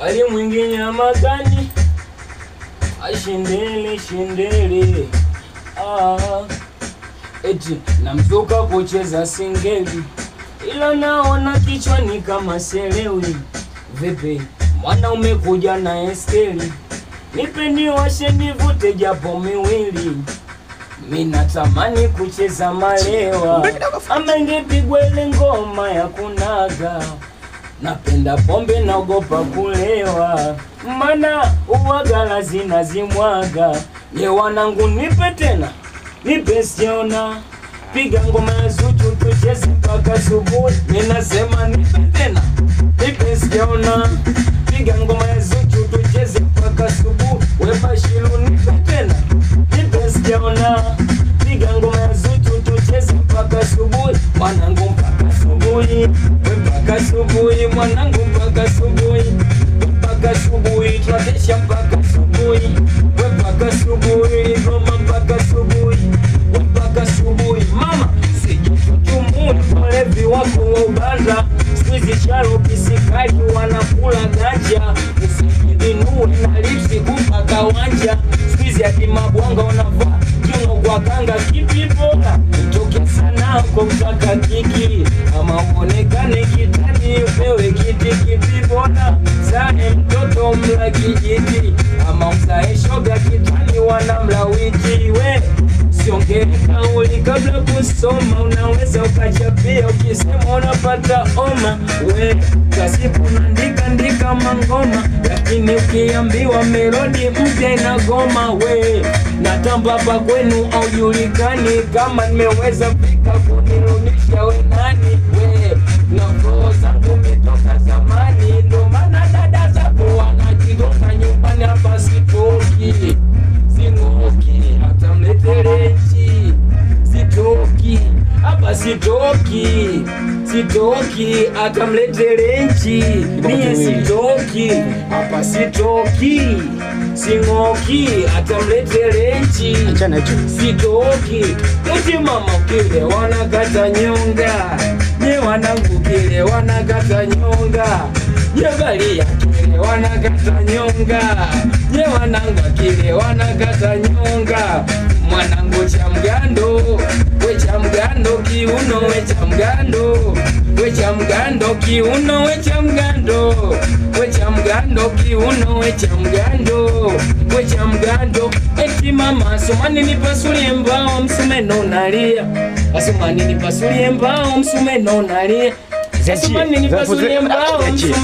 wali mwingi nyama gani? Ashindele shindele. Eti na mzuka kucheza singeli, ila naona kichwani kama selewi. Vipi mwana umekuja na eskeli, nipe niwashe nivute japo miwili. Mina tamani kucheza malewa, ama ingepigwa ile ngoma ya kunaga. Napenda pombe naogopa kulewa, mana uwagala zinazimwaga. Nye wanangu nipe tena, nipe siona. Piga ngoma ya Zuchu tucheze mpaka asubuhi. Ninasema nipe tena, nipe siona. Piga ngoma ya Zuchu tucheze mpaka asubuhi. We Bashiru nipe tena, nipe siona. Piga ngoma ya Zuchu tucheze mpaka asubuhi. Mwanangu mpaka asubuhi, we mpaka asubuhi. Mwanangu mpaka asubuhi, mpaka asubuhi. Tunatesha mpaka asubuhi, we mpaka asubuhi. Ngoma mpaka asubuhi, we mpaka asubuhi. Mama sijututumuni walevi wako wa ubanda. Squeeze sharo pisikali wanakula ganja. Usijiinue na lipsi kupaka wanja. Squeeze hadi mabwanga wanavaa kiuno kwa kanga. Kipi bora utoke sana kwa kutaka kiki, ama uonekane kitani upewe kiti. Kipi bora zae mtoto mla kijiti, ama usae shoga kitani wanamla wiki. We siongee kauli kabla kusoma, unaweza ukachapia ukisema unapata oma. We kasipu ndika mangoma, lakini ukiambiwa melodi mpya inagoma. We natamba pa kwenu au julikani, kama nimeweza fika kunirudisha we nani. We na roho zangu metoka zamani, ndo maana dada zako wanajigonga nyumbani. Hapa sitoki, sing'oki, hata mleterechi. Sitoki, hapa sitoki, sitoki, hata mleterechi. Mie sitoki, hapa sitoki, sing'oki, hata mleterechi. Sitoki, uti mama kile wanakata nyonga. Nye wanangu kile wanakata nyonga. Nye balia kile wanakata nyonga. Nye wanangu kile wanakata nyonga. Mwanangu cha mgando, we cha mgando kiuno, we cha mgando, we cha mgando kiuno, we cha mgando, we cha mgando kiuno, we cha mgando, we cha mgando. Eti mama asumani nipasulie mbao msumeno nalia. Asumani nipasulie mbao msumeno nalia. Asumani nipasulie mbao msumeno